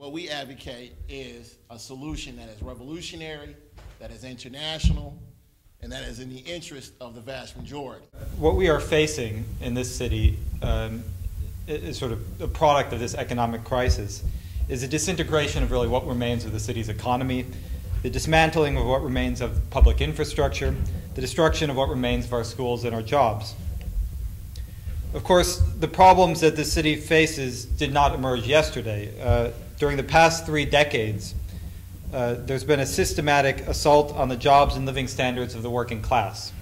What we advocate is a solution that is revolutionary, that is international, and that is in the interest of the vast majority. What we are facing in this city is sort of a product of this economic crisis, is a disintegration of really what remains of the city's economy, the dismantling of what remains of public infrastructure, the destruction of what remains of our schools and our jobs. Of course, the problems that the city faces did not emerge yesterday. During the past 3 decades, there's been a systematic assault on the jobs and living standards of the working class.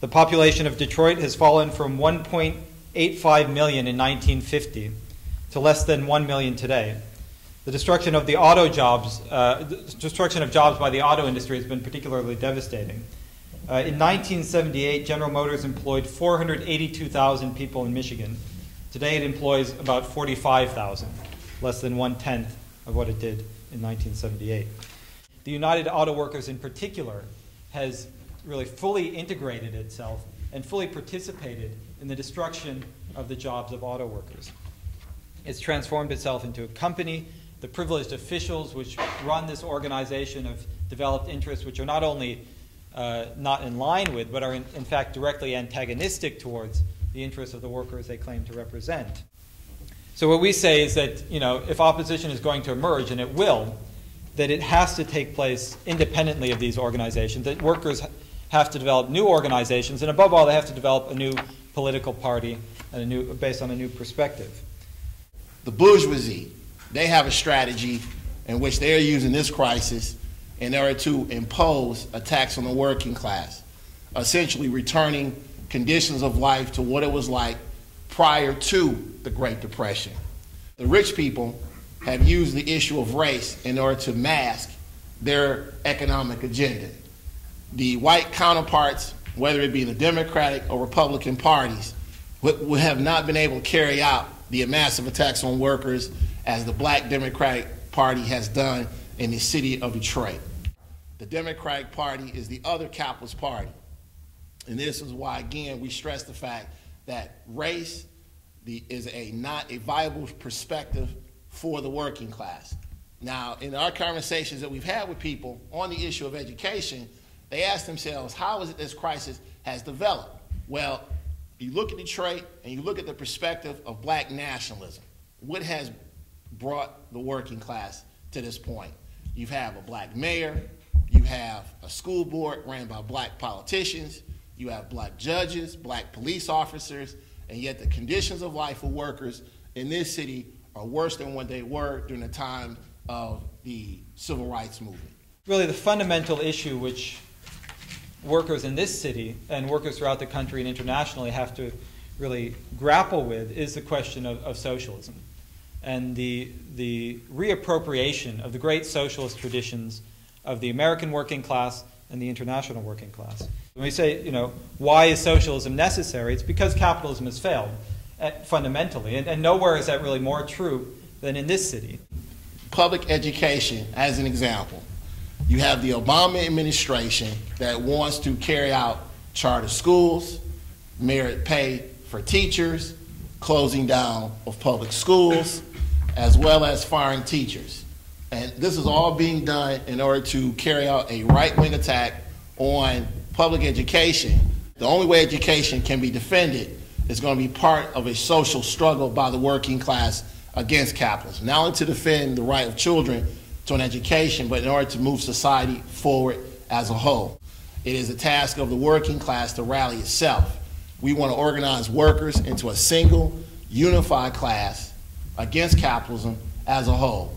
The population of Detroit has fallen from 1.85 million in 1950 to less than 1 million today. The destruction of the destruction of jobs by the auto industry has been particularly devastating. In 1978, General Motors employed 482,000 people in Michigan. Today it employs about 45,000, less than 1/10 of what it did in 1978. The United Auto Workers in particular has really fully integrated itself and fully participated in the destruction of the jobs of auto workers. It's transformed itself into a company. The privileged officials which run this organization have developed interests which are not only not in line with, but are in fact directly antagonistic towards the interests of the workers they claim to represent. So what we say is that, if opposition is going to emerge, and it will, that it has to take place independently of these organizations, that workers have to develop new organizations, and above all, they have to develop a new political party and based on a new perspective. The bourgeoisie, they have a strategy in which they are using this crisis in order to impose a tax on the working class, essentially returning conditions of life to what it was like prior to the Great Depression. The rich people have used the issue of race in order to mask their economic agenda. The white counterparts, whether it be the Democratic or Republican parties, would have not been able to carry out the massive attacks on workers as the Black Democratic Party has done in the city of Detroit. The Democratic Party is the other capitalist party. And this is why, again, we stress the fact that race is not a viable perspective for the working class. Now, in our conversations that we've had with people on the issue of education, they ask themselves, how is it this crisis has developed? Well, you look at Detroit and you look at the perspective of Black nationalism. What has brought the working class to this point? You have a Black mayor, you have a school board ran by Black politicians, you have Black judges, Black police officers, and yet the conditions of life for workers in this city are worse than what they were during the time of the civil rights movement. Really, the fundamental issue which workers in this city and workers throughout the country and internationally have to really grapple with is the question of socialism and the reappropriation of the great socialist traditions of the American working class and the international working class. When we say, why is socialism necessary, it's because capitalism has failed fundamentally, and nowhere is that really more true than in this city. Public education, as an example. You have the Obama administration that wants to carry out charter schools, merit pay for teachers, closing down of public schools, as well as firing teachers. And this is all being done in order to carry out a right-wing attack on public education. The only way education can be defended is going to be part of a social struggle by the working class against capitalism, not only to defend the right of children to an education, but in order to move society forward as a whole. It is a task of the working class to rally itself. We want to organize workers into a single, unified class against capitalism as a whole.